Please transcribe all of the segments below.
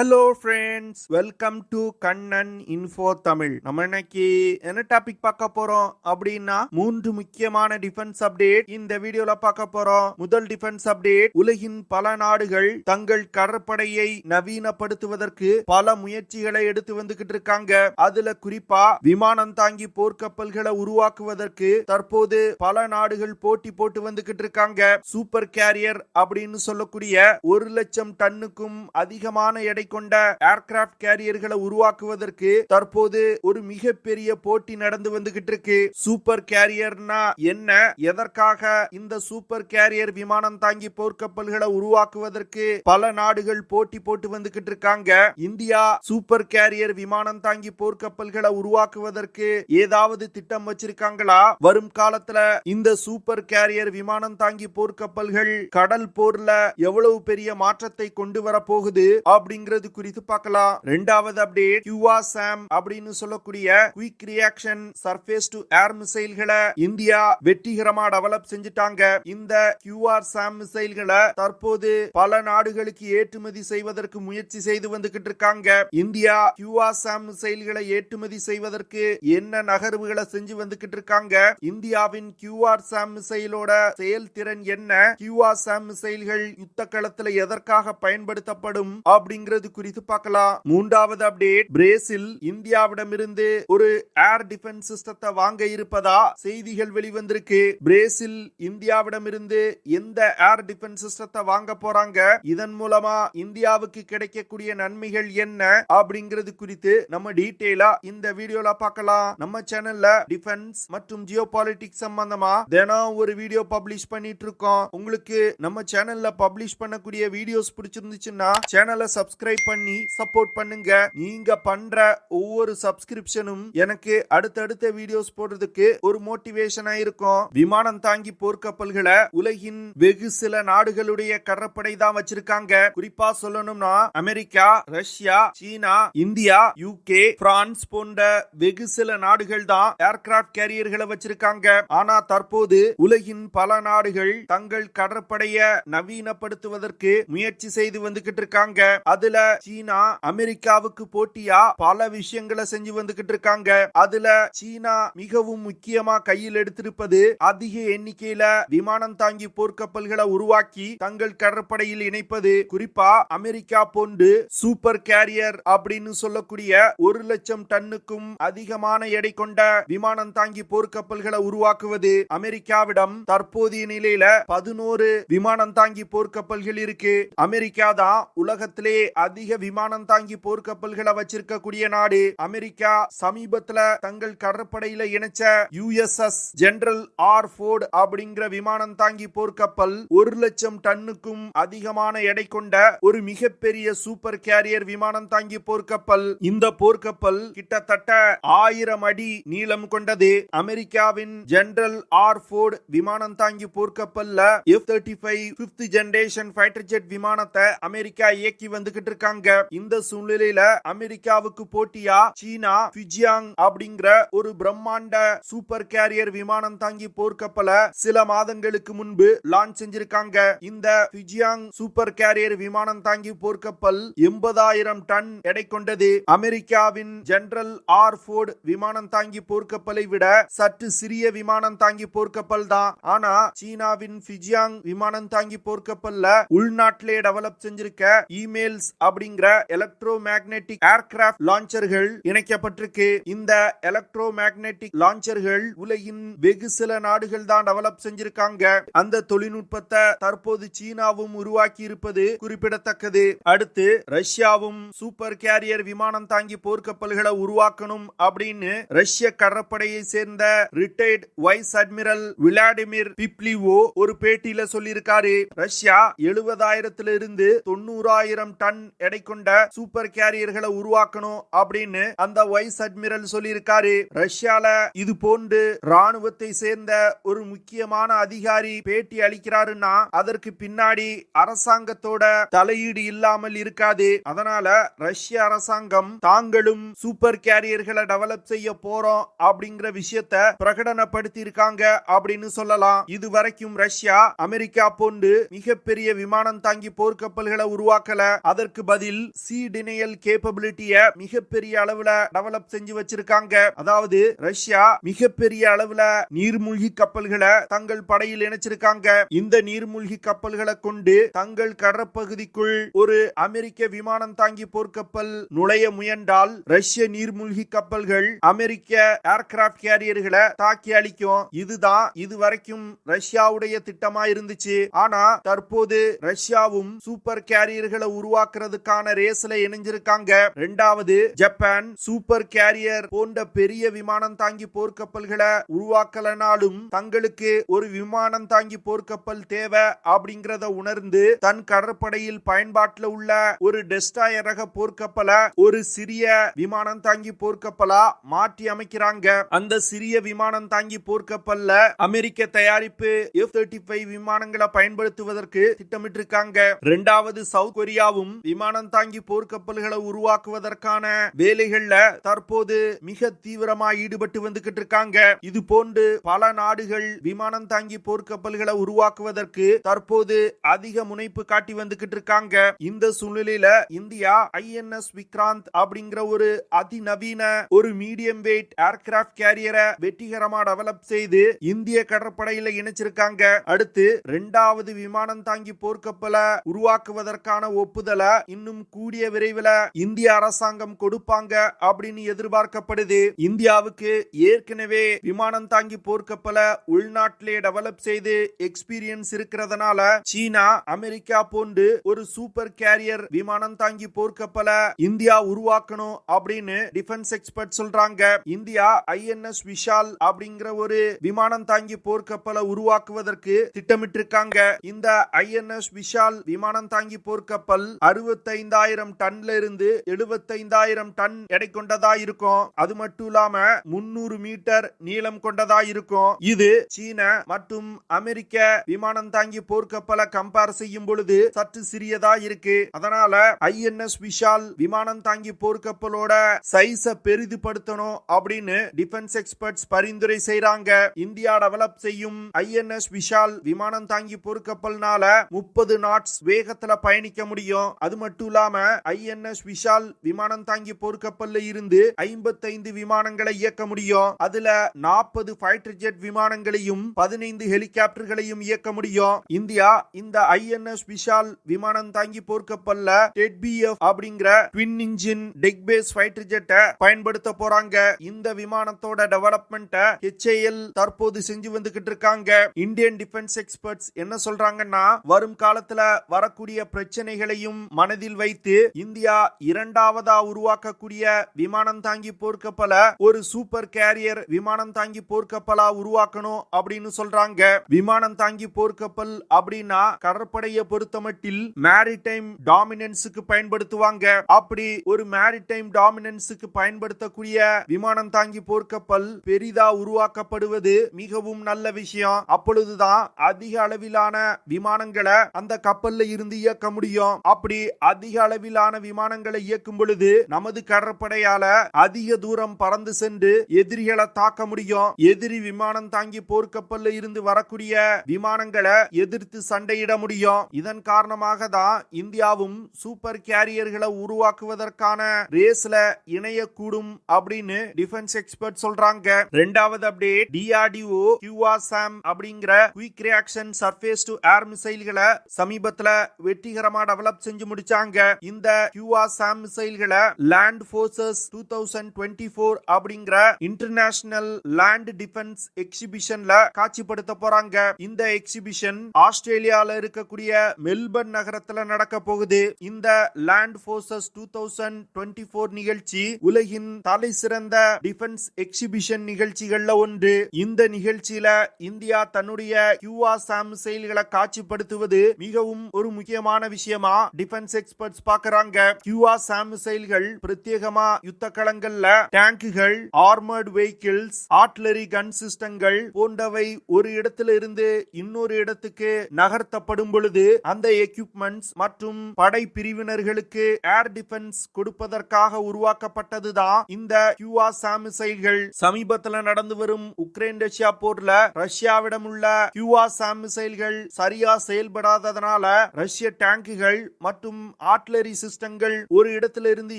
Hello friends, welcome to Kannan info Tamil. நம்ம இன்னைக்கு என்ன டாபிக் பார்க்க போறோம் அப்படின்னா 3 முக்கியமான டிஃபென்ஸ் அப்டேட் இந்த வீடியோல பார்க்க போறோம். முதல் டிஃபென்ஸ் அப்டேட், உலகின் பல நாடுகள் தங்கள் கடற்படையை நவீனப்படுத்துவதற்கு பல முயற்சிகளை எடுத்து வந்துகிட்டு இருக்காங்க. அதுல குறிப்பா விமானம் தாங்கி போர்க்கப்பல்களை உருவாக்குவதற்கு தற்போது பல நாடுகள் போட்டி போட்டு வந்துகிட்டு இருக்காங்க. சூப்பர் கேரியர் அப்படின்னு சொல்லக்கூடிய 1,00,000 டன்னுக்கும் அதிகமான எடை கொண்ட ஏர்கிராப்ட் கேரியர்களை உருவாக்குவதற்கு தற்போது ஒரு மிகப்பெரிய போட்டி நடந்து வந்துகிட்டு இருக்கு. சூப்பர் கேரியர்னா என்ன, எதற்காக இந்த சூப்பர் கேரியர் விமானம் தாங்கி போர்க்கப்பல்களை உருவாக்குவதற்கு பல நாடுகள் போட்டி போட்டு வந்துகிட்டு இருக்காங்க. இந்தியா சூப்பர் கேரியர் விமானம் தாங்கி போர்க்கப்பல்களை உருவாக்குவதற்கு ஏதாவது திட்டம் வச்சிருக்காங்களா? வரும் காலத்துல இந்த சூப்பர் கேரியர் விமானம் தாங்கி போர்க்கப்பல்கள் கடல் போர்ல எவ்வளவு பெரிய மாற்றத்தை கொண்டு வர போகுது அப்படிங்கிறது குறித்து பார்க்கலாம். இரண்டாவது அப்டேட், QRSAM அப்படின்னு சொல்லக்கூடிய quick reaction surface to air மிசைல்களை இந்தியா வெற்றிகரமா டெவலப் செஞ்சுட்டாங்க. இந்த QRSAM மிசைல்களை தற்போது பல நாடுகளுக்கு ஏற்றுமதி செய்வதற்கு முயற்சி செய்து வந்துகிட்டு இருக்காங்க. இந்தியா QRSAM மிசைல்களை ஏற்றுமதி செய்வதற்கு என்ன நகர்வுகளை செஞ்சு வந்துகிட்டு இருக்காங்க? இந்தியாவின் QRSAM மிசைலோட செயல்திறன் என்ன? QRSAM மிசைல்கள் யுத்த களத்துல எதற்காக பயன்படுத்தப்படும் அப்படிங்கிறது குறித்து பார்க்கலாம். மூன்றாவது அப்டேட், பிரேசில் இந்தியாவிடமிருந்து ஒரு ஏர் டிஃபென்ஸ் சிஸ்டத்தை வாங்க இருப்பதா செய்திகள் வெளிவந்திருக்கு. பிரேசில் இந்தியாவிடமிருந்து எந்த ஏர் டிஃபென்ஸ் சிஸ்டத்தை வாங்க போறாங்க, இதன் மூலமா இந்தியாவுக்கு கிடைக்கக்கூடிய நன்மைகள் என்ன அப்படிங்கிறது குறித்து நம்ம டீடைலா இந்த வீடியோல பார்க்கலாம். நம்ம சேனல்ல டிஃபென்ஸ் மற்றும் ஜியோ பாலிடிக்ஸ் சம்பந்தமா தினம் ஒரு வீடியோ பப்ளிஷ் பண்ணிட்டு இருக்கோம். உங்களுக்கு நம்ம சேனல்ல பப்ளிஷ் பண்ணக்கூடிய வீடியோஸ் பிடிச்சிருந்துச்சுன்னா சேனலை சப்ஸ்கிரைப் பண்ணி சப்போர்ட் பண்ணுங்க. நீங்க பண்ற ஒவ்வொரு சப்ஸ்கிரிப்ஷனும் எனக்கு அடுத்தடுத்த வீடியோஸ் போடுறதுக்கு ஒரு மோட்டிவேஷனா இருக்கும். விமானம் தாங்கி போர்க்கப்பல்களை உலகின் வெகு சில நாடுகளுடைய கடற்படை தான் வச்சிருக்காங்க. குறிப்பா சொல்லணும்னா அமெரிக்கா, ரஷ்யா, சீனா, இந்தியா, UK, பிரான்ஸ் போன்ற வெகு சில நாடுகள் தான் ஏர்கிராப்ட் கேரியர்களை வச்சிருக்காங்க. ஆனா தற்போது உலகின் பல நாடுகள் தங்கள் கடற்படையை நவீனப்படுத்துவதற்கு முயற்சி செய்து வந்துகிட்டு இருக்காங்க. அதுல சீனா அமெரிக்காவுக்கு போட்டியா பல விஷயங்களை செஞ்சு வந்துகிட்டு இருக்காங்க. அதுல சீனா மிகவும் முக்கியமா கையில் எடுத்திருப்பது அதிக எண்ணிக்கையில விமானம் தாங்கி போர்க்கப்பல்களை உருவாக்கி தங்கள் கடற்படையில் இணைப்பது. குறிப்பா அமெரிக்கா போன்று சூப்பர் கேரியர் அப்படின்னு சொல்லக்கூடிய 1,00,000 டன்னுக்கும் அதிகமான எடை கொண்ட விமானம் தாங்கி போர்க்கப்பல்களை உருவாக்குவது. அமெரிக்காவிடம் தற்போதைய நிலையில 11 விமானம் தாங்கி போர்க்கப்பல்கள் இருக்கு. அமெரிக்கா தான் உலகத்திலே அதிக விமானம் தாங்கி போர்க்கப்பல்களை வச்சிருக்கக்கூடிய நாடு. அமெரிக்கா சமீபத்துல தங்கள் கடற்படையில இணைச்ச USS ஜெனரல் R. ஃபோர்ட் அப்படிங்கிற விமானம் தாங்கி போர்க்கப்பல் 1,00,000 டன்னுக்கும் அதிகமான எடை கொண்ட ஒரு மிகப்பெரிய சூப்பர் கேரியர் விமானம் தாங்கி போர்க்கப்பல். இந்த போர்க்கப்பல் கிட்டத்தட்ட 1000 அடி நீளம் கொண்டது. அமெரிக்காவின் ஜெனரல் R. ஃபோர்ட் விமானம் தாங்கி போர்க்கப்பல்ல F-35 5th generation fighter jet விமானத்தை அமெரிக்கா இயக்கி வந்துகிட்டு இருக்காங்க. இந்த சூழ்நிலையில அமெரிக்காவுக்கு போட்டியா சீனா ஃபிஜியாங் அப்படிங்கிற ஒரு பிரம்மாண்ட சூப்பர் கேரியர் விமானம் தாங்கி போர்க்கப்பலை சில மாதங்களுக்கு முன்பு லான்ச் செஞ்சிருக்காங்க. இந்த ஃபிஜியாங் சூப்பர் கேரியர் விமானம் தாங்கி போர்க்கப்பல் 80,000 டன் எடை கொண்டது. அமெரிக்காவின் ஜெனரல் R. ஃபோர்ட் விமானம் தாங்கி போர்க்கப்பலை விட சற்று சிறிய விமானம் தாங்கி போர்க்கப்பல் தான். ஆனா சீனாவின் ஃபிஜியாங் விமானம் தாங்கி போர்க்கப்பல்ல உள்நாட்டிலே டெவலப் செஞ்சிருக்க இமெயில்ஸ் அப்படிங்கிற எலக்ட்ரோ மேக்னெட்டிக் ஏர்கிராப்ட் லான்ச்சர்கள் இணைக்கப்பட்டிருக்கு. இந்த எலக்ட்ரோ மேக்னெட்டிக் லான்ச்சர்கள் உலகின் வெகு சில நாடுகள் தான் டெவலப் செஞ்சிருக்காங்க. அந்த தொழில்நுட்பத்தை தற்போது சீனாவும் உருவாக்கி இருப்பது குறிப்பிடத்தக்கது. அடுத்து ரஷ்யாவும் சூப்பர் கேரியர் விமானம் தாங்கி போர்க்கப்பல்களை உருவாக்கணும் அப்படின்னு ரஷ்ய கடற்படையை சேர்ந்த ரிட்டையர்ட் வைஸ் அட்மிரல் விளாடிமிர் பிப்லிவோ ஒரு பேட்டியில சொல்லியிருக்காரு. ரஷ்யா 70,000 இருந்து 90,000 டன் எடை கொண்ட சூப்பர் கேரியர்களை உருவாக்கணும் அப்படின்னு அந்த வைஸ் அட்மிரல் சொல்லியிருக்காரு. ரஷ்யால இது போன்று ராணுவத்தை சேர்ந்த ஒரு முக்கியமான அதிகாரி பேட்டி அளிக்கிறாருன்னா அதற்கு பின்னாடி அரசாங்கத்தோட தலையீடு இல்லாமல் இருக்காது. அதனால ரஷ்ய அரசாங்கம் தாங்களும் சூப்பர் கேரியர்களை டெவலப் செய்ய போறோம் அப்படிங்கிற விஷயத்தை பிரகடனப்படுத்தி இருக்காங்க அப்படின்னு சொல்லலாம். இதுவரைக்கும் ரஷ்யா அமெரிக்கா போன்று மிகப்பெரிய விமானம் தாங்கி போர்க்கப்பல்களை உருவாக்கல. அதற்கு பதில் சி டினையல் கேப்பபிலிட்டிய மிகப்பெரிய அளவுல டெவலப் செஞ்சு வச்சிருக்காங்க. அதாவது ரஷ்யா மிகப்பெரிய அளவுல நீர்மூழ்கி கப்பல்களை தங்கள் படையில் இணைச்சிருக்காங்க. இந்த நீர்மூழ்கி கப்பல்களை கொண்டு தங்கள் கடற்பகுதிக்குள் ஒரு அமெரிக்க விமானம் தாங்கி போர்க்கப்பல் நுழைய முயன்றால் ரஷ்ய நீர்மூழ்கி கப்பல்கள் அமெரிக்க ஏர்கிராப்ட் கேரியர்களை தாக்கி அளிக்கும். இதுதான் இதுவரைக்கும் ரஷ்யாவுடைய திட்டமா இருந்துச்சு. ஆனா தற்போது ரஷ்யாவும் சூப்பர் கேரியர்களை உருவாக்குறதுக்கான ரேஸ்ல இணைஞ்சிருக்காங்க. இரண்டாவது, ஜப்பான் சூப்பர் கேரியர் போன்ற பெரிய விமானம் தாங்கி போர்க்கப்பல்களை உருவாக்கலனாலும் தங்களுக்கு ஒரு விமானம் தாங்கி போர்க்கப்பல் தேவை அப்படிங்கறத உணர்ந்து தன் கடற்படையில் பயன்பாட்டில் உள்ள ஒரு டெஸ்ட்ராயர் ரக போர்க்கப்பலை ஒரு சிறிய விமானம் தாங்கி போர்க்கப்பலா மாற்றி அமைக்கிறாங்க. அந்த சிறிய விமானம் தாங்கி போர்க்கப்பல்ல அமெரிக்க தயாரிப்பு F-35 விமானங்களை பயன்படுத்துவதற்கு திட்டமிட்டிருக்காங்க. இரண்டாவது, சவுத் கொரியாவும் விமானம் தாங்கி போர்க்கப்பல்களை உருவாக்குவதற்கான வேலைகள்ல தற்போது மிக தீவிரமா ஈடுபட்டு வந்துகிட்டு இருக்காங்க. இது போன்று பல நாடுகள் விமானம் தாங்கி போர்க்கப்பல்களை உருவாக்குவதற்கு தற்போது அதிக முனைப்பு காட்டி வந்துகிட்டு இருக்காங்க. இந்த சூழ்நிலையில இந்தியா INS விக்ராந்த் அப்படிங்கிற ஒரு அதிநவீன ஒரு மீடியம் வெயிட் ஏர்கிராப்ட் கேரியரை வெற்றிகரமா டெவலப் செய்து இந்திய கடற்படையில இணைச்சிருக்காங்க. அடுத்து இரண்டாவது விமானம் தாங்கி போர்க்கப்பலை உருவாக்குவதற்கான ஒப்புதலை இன்னும் கூடிய விரைவில் இந்திய அரசாங்கம் கொடுப்பாங்க அப்படின்னு எதிர்பார்க்கப்படுது. இந்தியாவுக்கு ஏற்கனவே விமானம் தாங்கி போர்க்கப்பலை உள்நாட்டிலே டெவலப் செய்து எக்ஸ்பீரியன்ஸ் இருக்கிறதுனால சீனா, அமெரிக்கா போன்று ஒரு சூப்பர் கேரியர் விமானம் தாங்கி போர்க்கப்பலை இந்தியா உருவாக்கணும் அப்படின்னு டிஃபென்ஸ் எக்ஸ்பர்ட் சொல்றாங்க. இந்தியா INS விஷால் அப்படிங்கிற ஒரு விமானம் தாங்கி போர்க்கப்பலை உருவாக்குவதற்கு திட்டமிட்டிருக்காங்க. இந்த INS விஷால் விமானம் தாங்கி போர்க்கப்பல் 65,000 டன்ல இருந்து 75,000 டன் எடை கொண்டதா இருக்கும். அது மட்டும் இல்லாம 300 மீட்டர் நீளம் கொண்டதா இருக்கும். இது சீன மற்றும் அமெரிக்க விமானம் தாங்கி போர்க்கப்பலை கம்பேர் செய்யும் பொழுது சற்று சிறியதா இருக்கு. அதனால INS விஷால் விமானம் தாங்கி போர்க்கப்பலோட சைஸ பெரிதுபடுத்தணும் அப்படின்னு டிஃபென்ஸ் எக்ஸ்பர்ட்ஸ் பரிந்துரை செய்றாங்க. இந்தியா டெவலப் செய்யும் INS விஷால் விமானம் தாங்கி போர்க்கப்பல்னால 30 நாட்ஸ் வேகத்துல பயணிக்க முடியும். அது மட்டும் இல்லாம INS விஷால் விமானம் தாங்கி போர்க்கப்பல்ல இருந்து 55 விமானங்களை இயக்க முடியும். அதுல 40 ஃபைட்டர் ஜெட் விமானங்களையும் 15 ஹெலிகாப்டர்களையும் இயக்க முடியும். இந்தியா இந்த INS விஷால் விமானம் தாங்கி போர்க்கப்பல்ல TEDBF அப்படிங்கிற twin engine deck based fighter ஜெட்டை பயன்படுத்த போறாங்க. இந்த விமானத்தோட டெவலப்மெண்ட்டை HAL தற்போது செஞ்சு வந்துகிட்டு இருக்காங்க. இந்தியன் டிஃபென்ஸ் எக்ஸ்பர்ட்ஸ் என்ன சொல்றாங்கன்னா, வரும் காலத்துல வரக்கூடிய பிரச்சனைகளையும் மனதில் வைத்து இந்தியா இரண்டாவதா உருவாக்கக்கூடிய விமானம் தாங்கி போர்க்கப்பலை ஒரு சூப்பர் கேரியர் விமானம் தாங்கி போர்க்கப்பலா உருவாக்கணும் அப்படின்னு சொல்றாங்க. விமானம் தாங்கி போர்க்கப்பல் அப்படின்னா கடற்படையை பொறுத்தமட்டில் மேரிடைம் டாமினன்ஸுக்கு பயன்படுத்துவாங்க. அப்படி ஒரு மேரிடைம் டாமினன்ஸுக்கு பயன்படுத்தக்கூடிய விமானம் தாங்கி போர்க்கப்பல் பெரிதா உருவாக்கப்படுவது மிகவும் நல்ல விஷயம். அப்பொழுதுதான் அதிக அளவிலான விமானங்களை அந்த கப்பல்ல இருந்து இயக்க முடியும். அப்படி அதிக அளவிலான விமானங்களை இயக்கும் பொழுது நமது கடற்படையால அதிக தூரம் பறந்து சென்று எதிரிகளை தாக்க முடியும். எதிரி விமானம் தாங்கி போர்க்கப்பல்ல இருந்து வரக்கூடிய விமானங்களை எதிர்த்து சண்டையிட முடியும். இதன் காரணமாக தான் இந்தியாவும் சூப்பர் கேரியர்களை உருவாக்குவதற்கான ரேஸ்ல இணையக்கூடும் அப்படின்னு டிஃபென்ஸ் எக்ஸ்பர்ட் சொல்றாங்க. இரண்டாவது அப்டேட், DRDO QASAM அப்படிங்கிற quick reaction surface to air மிசைல்களை சமீபத்துல வெற்றிகரமா டெவலப் செஞ்சு முடிச்சாங்க. இந்த QASAM மிசைல்களை லேண்ட் ஃபோர்சஸ் 2024 அப்படிங்கிற இன்டர்நேஷனல் லேண்ட் டிஃபென்ஸ் எக்ஸிபிஷன்ல காட்சிப்படுத்த போறாங்க. இந்த எக்ஸிபிஷன் ஆஸ்திரேலியால இருக்கக்கூடிய மெல்பர்ன் நகரத்துல நடக்க போகுது. இந்த லேண்ட் ஃபோர்சஸ் 2024 நிகழ்ச்சி உலகின் தலை சிறந்த டிஃபென்ஸ் எக்ஸிபிஷன் நிகழ்ச்சிகள்ல ஒன்று. இந்த நிகழ்ச்சியில இந்தியா தன்னுடைய QASAM மிசைல்களை காட்சிப்படுத்துவது மிகவும் ஒரு முக்கியமான விஷயமா டிஃபென்ஸ் எக்ஸ்பர்ட்ஸ் பார்க்கறாங்க. QASAM மிசைல்கள் பிரத்யேகமா யுத்த களங்கள்ல டேங்குகள், ஆர்மர்ட் வெஹிக்கிள்ஸ், ஆர்ட்டிலரி கன் சிஸ்டங்கள் போன்றவை ஒரு இடத்துல இருந்து இன்னொரு இடத்துக்கு நகர்த்தப்படும் பொழுது அந்த எக்யூப்மெண்ட்ஸ் மற்றும் படை பிரிவினர்களுக்கு ஏர் டிஃபென்ஸ் கொடுப்பதற்காக உருவாக்கப்பட்டதுதான் இந்த QASAM மிசைல்கள். சமீபத்தில் நடந்து வரும் உக்ரைன் ரஷ்யா போர்ல ரஷ்யாவிடம் உள்ள QASAM மிசைல்கள் சரியா செயல்படாததனால ரஷ்ய டேங்குகள் மற்றும் ஆர்ட்டிலரி சிஸ்டங்கள் ஒரு இடத்திலிருந்து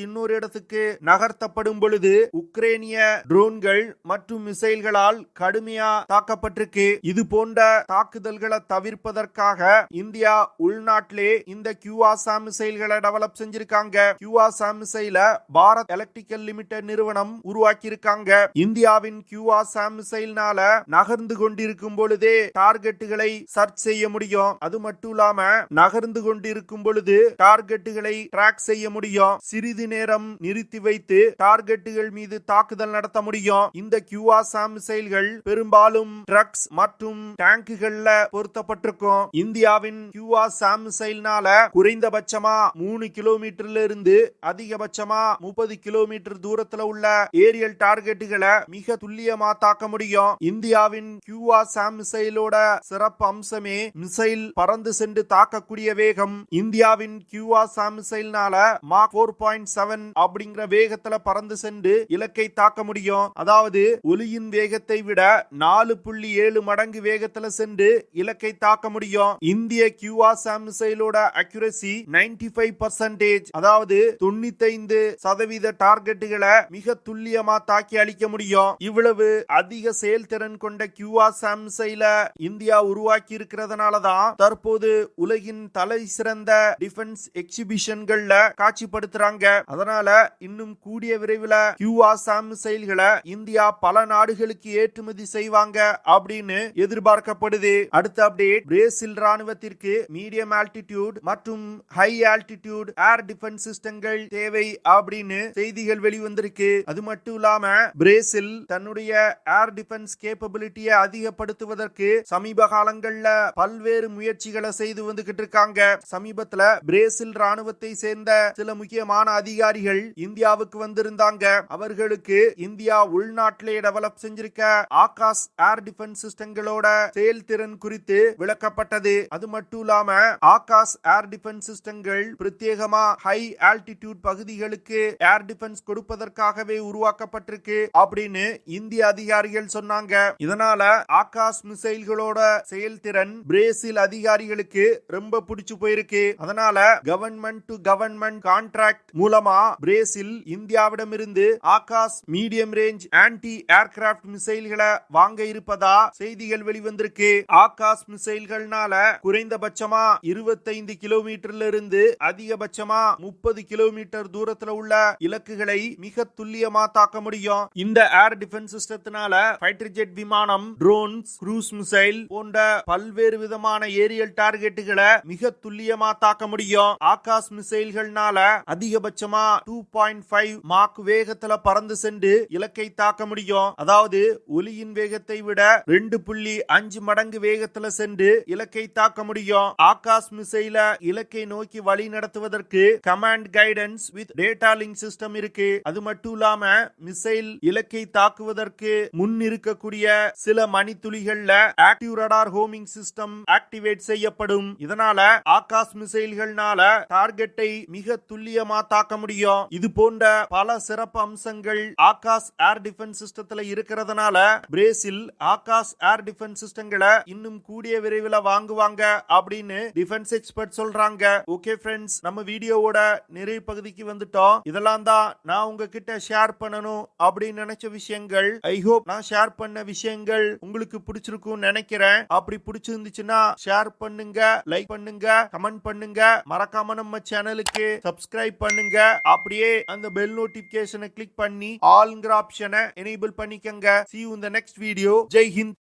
இன்னொரு இடத்துக்கு நகர்த்தப்படும் பொழுது உக்ரைனிய ட்ரோன்கள் மற்றும் மிசைல்களால் கடுமையா தாக்கப்பட்டிருக்கு. இது போன்ற தாக்குதல்களை தவிர்ப்பதற்காக இந்தியா உள்நாட்டிலே இந்த QRSAM மிசைல்களை டெவலப் செஞ்சிருக்காங்க. QRSAM மிசைல பாரத் எலக்ட்ரிக்கல் லிமிடெட் நிறுவனம் உருவாக்கி இருக்காங்க. இந்தியாவின் QRSAM மிசைல்னால நகர்ந்து கொண்டிருக்கும் பொழுதே டார்கெட்டுகளை சர்ச் செய்ய முடியும். அது மட்டும் இல்லாம நகர்ந்து கொண்டிருக்கும் பொழுது டார்கெட்டுகளை ட்ராக் செய்ய முடியும். சிறிது நேரம் நிறுத்தி வைத்து டார்கெட்டுகள் மீது தாக்குதல் நடத்த முடியும். இந்த QRSAM மிசைல்கள் பெரும்பாலும் ட்ரக்ஸ் மற்றும் டேங்குகள்ல பொருத்தப்பட்டிருக்கும். இந்தியாவின் QRSAM மிசைல்னால குறைந்தபட்சமா 3 கிலோமீட்டர்ல இருந்து அதிகபட்சமா 30 கிலோமீட்டர் தூரத்துல உள்ள ஏரியல் டார்கெட்டுகளை மிக துல்லியமா தாக்க முடியும். இந்தியாவின் QRSAM மிசைலோட சிறப்பு அம்சமே மிசைல் பறந்து சென்று தாக்கக்கூடிய வேகம். இந்தியாவின் QRSAM மிசைல்னால மாக் 4.7 அப்படிங்கிற வேகத்துல பறந்து சென்று இலக்கை தாக்க முடியும். அதாவது ஒலியின் வேகத்தை விட 4.7 மடங்கு வேகத்துல சென்று இலக்கை தாக்க முடியும். இந்திய QRSAM மிசைலோட அக்யூரசி 95%, அதாவது 95% டார்கெட்டுகளை மிக துல்லியமா தாக்கி அளிக்க முடியும். இவ்வளவு அதிக செயல்திறன் கொண்ட QRSAM மிசைல இந்தியா உருவாக்கி இருக்கிறதுனாலதான் தற்போது உலகின் தலை சிறந்த டிஃபென்ஸ் எக்ஸிபிஷன்கள்ல காட்சிப்படுத்துறாங்க. அதனால இன்னும் கூடிய விரைவில் QRSAM மிசைல்களை இந்தியா பல நாடுகளுக்கு ஏற்றுமதி செய்வாங்க அப்படின்னு எதிர்பார்க்கப்படுது. அடுத்த அப்டேட், பிரேசில் ராணுவத்திற்கு மீடியம் ஆல்டிடியூட் மற்றும் ஹை ஆல்டிடியூட் ஏர் டிஃபென்ஸ் சிஸ்டங்கள் தேவை அப்படின்னு செய்திகள் வெளிவந்திருக்கு. அது மட்டும் இல்லாம பிரேசில் தன்னுடைய ஏர் டிஃபென்ஸ் கேப்பபிலிட்டியை அதிகப்படுத்துவதற்கு சமீப காலங்கள்ல பல்வேறு முயற்சிகளை செய்து வந்துகிட்டு இருக்காங்க. சமீபத்துல பிரேசில் ராணுவத்தை சேர்ந்த சில முக்கியமான அதிகாரிகள் இந்தியாவுக்கு வந்திருந்தாங்க. அவர்களுக்கு இந்தியா உள்நாட்டிலே டெவலப் செஞ்சிருக்க ஆகாஷ் ஏர் டிஃபென்ஸ் சிஸ்டங்களோட செயல்திறன் குறித்து விளக்கப்பட்டது. அது மட்டும் இல்லாம ஆகாஷ் ஏர் டிஃபென்ஸ் சிஸ்டங்கள் பிரத்யேகமா ஹை ஆல்டிடியூட் பகுதிகளுக்கு ஏர் டிஃபென்ஸ் கொடுப்பதற்காகவே உருவாக்கப்பட்டிருக்கு அப்படின்னு இந்திய அதிகாரிகள் சொன்னாங்க. இதனால ஆகாஷ் மிசைல்களோட செயல்திறன் பிரேசில் அதிகாரிகளுக்கு ரொம்ப பிடிச்சு போயிருக்கு. அதனால கவர்மெண்ட் டு கவர்மெண்ட் கான்ட்ராக்ட் மூலமா பிரேசில் இந்தியாவிடமிருந்து Akash medium range anti aircraft மிசைல்களை வாங்க இருப்பதா செய்திகள் வெளிவந்திருக்கு. ஆகாஷ் மிசைல்கள்னால குறைந்தபட்சமா 25 கிலோமீட்டர்ல இருந்து அதிகபட்சமா 30 கிலோமீட்டர் தூரத்துல உள்ள இலக்குகளை மிக துல்லியமா தாக்க முடியும். இந்த ஏர் டிஃபென்ஸ் சிஸ்டத்தினால ஃபைட்டர் ஜெட் விமானம், ட்ரோன்ஸ், க்ரூஸ் மிசைல் போன்ற பல்வேறு விதமான ஏரியல் டார்கெட்டுகளை மிக துல்லியமா தாக்க முடியும். ஆகாஷ் மிசைல்கள்னால அதிகபட்சமா 2.5 மாக் வேகத்துல பறந்து சென்று இலக்கை தாக்க முடியும். அதாவது ஒலியின் வேகத்தை விட 2.5 மடங்கு வேகத்துல சென்று இலக்கை தாக்க முடியும். ஆகாஷ் மிசைல இலக்கை நோக்கி வழி நடத்துவதற்கு command guidance with data link system இருக்கு. அது மட்டும் இல்லாம மிசைல் இலக்கை தாக்குவதற்கு முன் இருக்கக்கூடிய சில மணித்துளிகள்ல active radar homing system activate செய்யப்படும். இதனால ஆகாஷ் மிசைல்கள்னால டார்கெட்டை மிக துல்லியமா தாக்க முடியும். இது போன்ற பல சிறப்பு அம்சங்கள் ஆகாஷ் ஏர் டிஃபென்ஸ் சிஸ்டத்துல இருக்கிறதுனால பிரேசில் ஆகாஷ் ஏர் டிஃபென்ஸ் சிஸ்டங்களை இன்னும் கூடிய விரைவில் வாங்குவாங்க அப்படின்னு டிஃபென்ஸ் எக்ஸ்பர்ட் சொல்றாங்க. ஓகே ஃப்ரெண்ட்ஸ், நம்ம வீடியோவோட நிறைய பகுதிக்கு வந்துட்டோம். இதெல்லாம் தான் நான் உங்ககிட்ட ஷேர் பண்ணணும் அப்படின்னு நினைச்ச விஷயங்கள். ஐ ஹோப் நான் ஷேர் பண்ண விஷயங்கள் உங்களுக்கு பிடிச்சிருக்கும் நினைக்கிறேன். அப்படி பிடிச்சிருந்துச்சுன்னா ஷேர் பண்ணுங்க, லைக் பண்ணுங்க, கமெண்ட் பண்ணுங்க. மறக்காம நம்ம சேனலுக்கு சப்ஸ்கிரைப் பண்ணுங்க. அப்படியே அந்த பெல் நோட்டிபிகேஷனை கிளிக் பண்ணி ஆல்ங்கிற ஆப்ஷனை எனேபிள் பண்ணிக்கங்க. See you in the next video. Jai Hind.